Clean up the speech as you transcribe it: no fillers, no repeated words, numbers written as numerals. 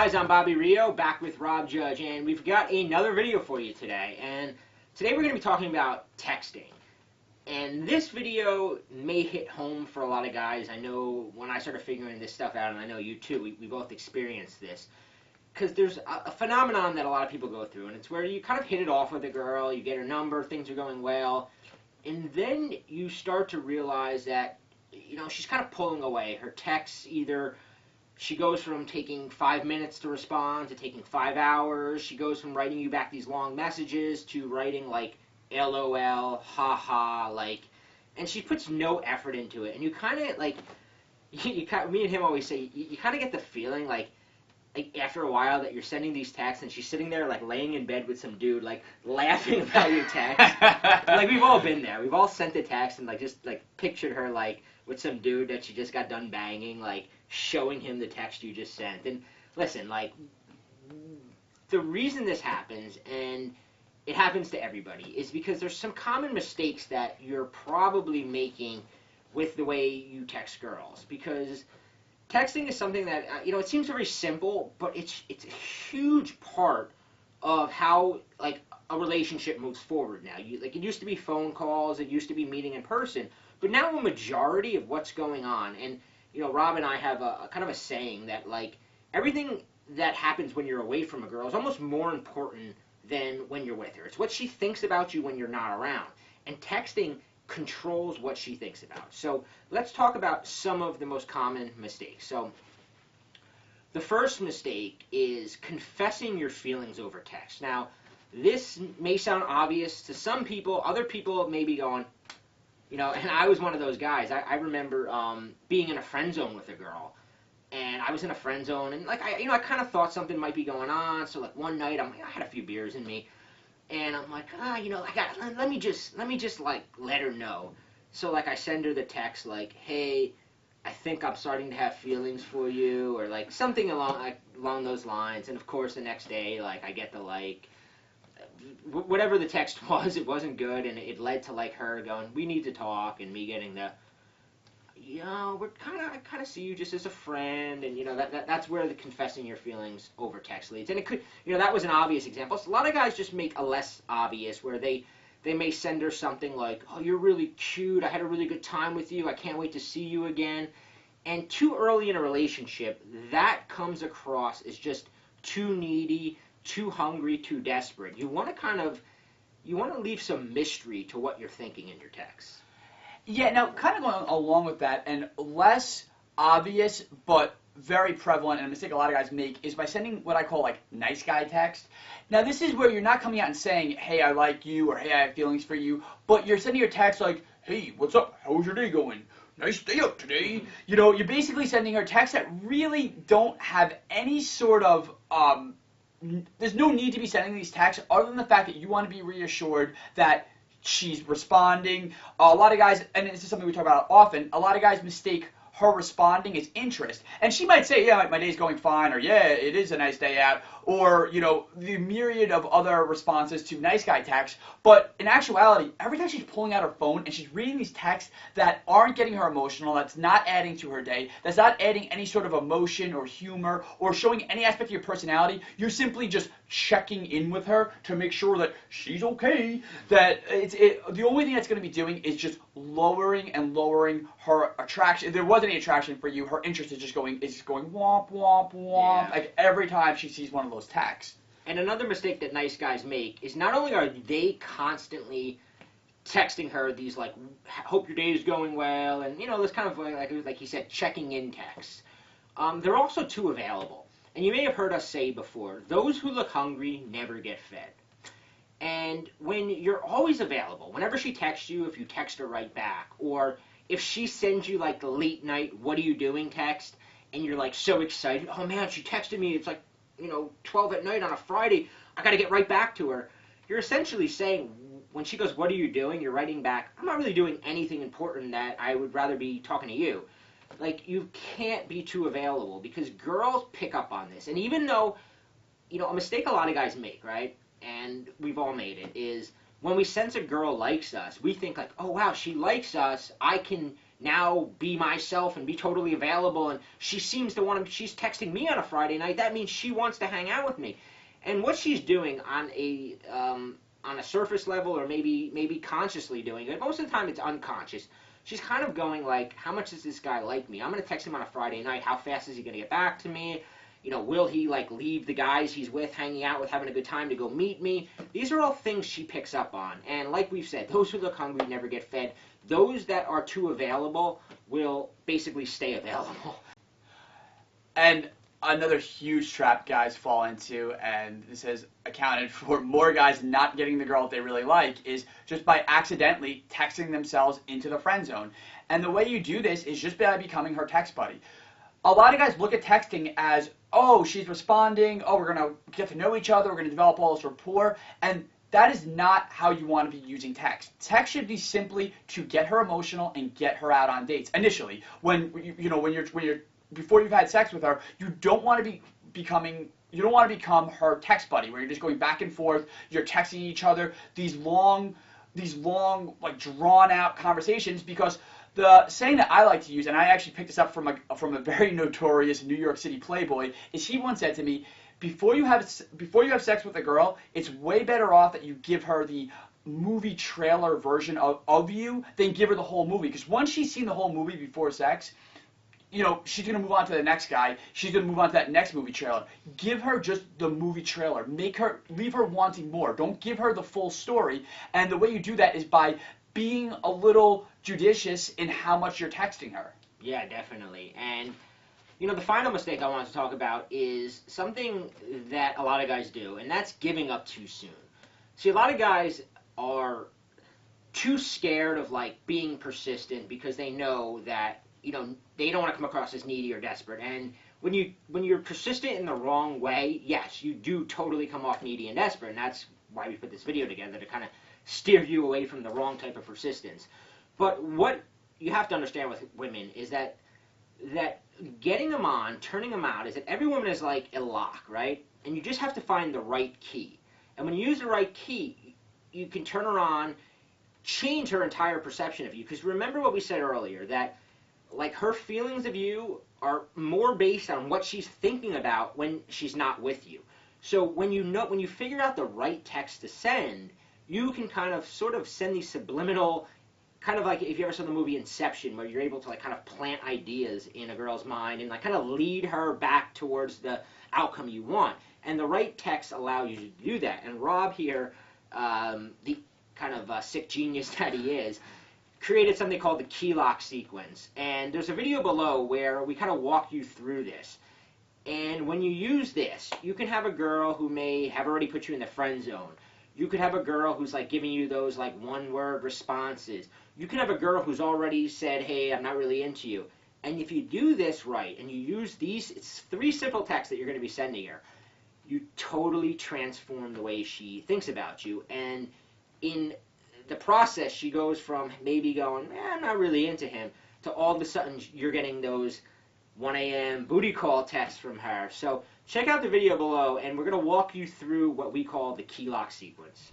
guys, I'm Bobby Rio, back with Rob Judge, and we've got another video for you today. And today we're going to be talking about texting. And this video may hit home for a lot of guys. I know when I started figuring this stuff out, and I know you too, we both experienced this. Because there's a phenomenon that a lot of people go through, and it's where you kind of hit it off with a girl, you get her number, things are going well, and then you start to realize that, you know, she's kind of pulling away. Her texts either... She goes from taking 5 minutes to respond to taking 5 hours. She goes from writing you back these long messages to writing like LOL, haha, like, and she puts no effort into it. And you kind of like, me and him always say, you kind of get the feeling like after a while that you're sending these texts and she's sitting there like laying in bed with some dude like laughing about your text. Like we've all been there. We've all sent a text and like just like pictured her like with some dude that she just got done banging, like showing him the text you just sent. And listen, like, the reason this happens, and it happens to everybody, is because there's some common mistakes that you're probably making with the way you text girls. Because texting is something that, you know, it seems very simple, but it's a huge part of how, like, a relationship moves forward now. Like, it used to be phone calls, it used to be meeting in person, but now a majority of what's going on, and you know, Rob and I have a kind of a saying that, like, everything that happens when you're away from a girl is almost more important than when you're with her. It's what she thinks about you when you're not around. And texting controls what she thinks about. So let's talk about some of the most common mistakes. So the first mistake is confessing your feelings over text. Now, this may sound obvious to some people. Other people may be going, you know, and I was one of those guys. I remember being in a friend zone with a girl, and I was in a friend zone, and like I kind of thought something might be going on. So like one night, I had a few beers in me, and I'm like, you know, let me just like let her know. So like I send her the text like, hey, I think I'm starting to have feelings for you, or like something along those lines. And of course, the next day, like I get the like. Whatever the text was, it wasn't good, and it led to like her going, we need to talk, and me getting the, you know, I kind of see you just as a friend, and you know that's where the confessing your feelings over text leads. And it could, you know, that was an obvious example. So a lot of guys just make a less obvious, where they may send her something like, oh, you're really cute, I had a really good time with you, I can't wait to see you again. And too early in a relationship, that comes across as just too needy, too hungry, too desperate. You want to leave some mystery to what you're thinking in your text. Yeah, now kind of going along with that, and less obvious but very prevalent, and a mistake a lot of guys make, is by sending what I call like nice guy text. Now this is where you're not coming out and saying, hey, I like you, or hey, I have feelings for you, but you're sending your text like, hey, what's up, how's your day going? Nice day out today. You know, you're basically sending her texts that really don't have any sort of there's no need to be sending these texts other than the fact that you want to be reassured that she's responding. A lot of guys, and this is something we talk about often, a lot of guys mistake her responding as interest. And she might say, yeah, my day's going fine, or yeah, it is a nice day out, or, you know, the myriad of other responses to nice guy texts. But in actuality, every time she's pulling out her phone and she's reading these texts that aren't getting her emotional, that's not adding to her day, that's not adding any sort of emotion or humor or showing any aspect of your personality, you're simply just checking in with her to make sure that she's okay, that the only thing that's going to be doing is just lowering and lowering her attraction. If there was any attraction for you, her interest is just going womp, womp, womp, Yeah. like every time she sees one of those texts. And another mistake that nice guys make is not only are they constantly texting her these like, hope your day is going well, and you know, this kind of like he said, checking in texts. They're also too available. And you may have heard us say before, those who look hungry never get fed. And when you're always available, whenever she texts you, if you text her right back, or if she sends you like the late night, what are you doing text, and you're like so excited, oh man, she texted me, it's like, you know, 12 at night on a Friday, I gotta get right back to her. You're essentially saying, when she goes, what are you doing? You're writing back, I'm not really doing anything important, that I would rather be talking to you. Like, you can't be too available, because girls pick up on this. And even though, you know, a mistake a lot of guys make, right, and we've all made it, is when we sense a girl likes us, we think like, oh wow, she likes us. I can now be myself and be totally available, and she seems to want to, she's texting me on a Friday night. That means she wants to hang out with me. And what she's doing on a surface level, or maybe consciously doing it, most of the time it's unconscious. She's kind of going like, how much does this guy like me? I'm going to text him on a Friday night. How fast is he going to get back to me? You know, will he like leave the guys he's with, hanging out with, having a good time to go meet me? These are all things she picks up on. And like we've said, those who look hungry never get fed. Those that are too available will basically stay available. And another huge trap guys fall into, and this has accounted for more guys not getting the girl that they really like, is just by accidentally texting themselves into the friend zone. And the way you do this is just by becoming her text buddy. A lot of guys look at texting as, oh, she's responding, oh, we're going to get to know each other, we're going to develop all this rapport, and that is not how you want to be using text. Text should be simply to get her emotional and get her out on dates. Initially, when you're before you've had sex with her, you don't want to become her text buddy, where you're just going back and forth, you're texting each other these long, like drawn out conversations, because the saying that I like to use, and I actually picked this up from a very notorious New York City playboy, is he once said to me, before you have sex with a girl, it's way better off that you give her the movie trailer version of you than give her the whole movie. Because once she's seen the whole movie before sex, you know, she's going to move on to the next guy. She's going to move on to that next movie trailer. Give her just the movie trailer. Leave her wanting more. Don't give her the full story. And the way you do that is by being a little judicious in how much you're texting her. Yeah, definitely. And, you know, the final mistake I wanted to talk about is something that a lot of guys do, and that's giving up too soon. See, a lot of guys are too scared of, like, being persistent because they know that, you know, they don't want to come across as needy or desperate. And when you're persistent in the wrong way, yes, you do totally come off needy and desperate, and that's why we put this video together, to kind of steer you away from the wrong type of persistence. But what you have to understand with women is that getting them on, turning them out, is that every woman is like a lock, right? And you just have to find the right key. And when you use the right key, you can turn her on, change her entire perception of you. Because remember what we said earlier, that like her feelings of you are more based on what she's thinking about when she's not with you. So when you figure out the right text to send, you can kind of sort of send these subliminal, kind of like if you ever saw the movie Inception, where you're able to like kind of plant ideas in a girl's mind and like kind of lead her back towards the outcome you want. And the right text allows you to do that. And Rob here, the kind of sick genius that he is, created something called the key lock sequence. And there's a video below where we kind of walk you through this. And when you use this, you can have a girl who may have already put you in the friend zone. You could have a girl who's like giving you those like one-word responses. You can have a girl who's already said, hey, I'm not really into you. And if you do this right, and you use these, it's 3 simple texts that you're going to be sending her, you totally transform the way she thinks about you. And in the process, she goes from maybe going, I'm not really into him, to all of a sudden you're getting those 1 a.m. booty call texts from her. So check out the video below, and we're going to walk you through what we call the key lock sequence.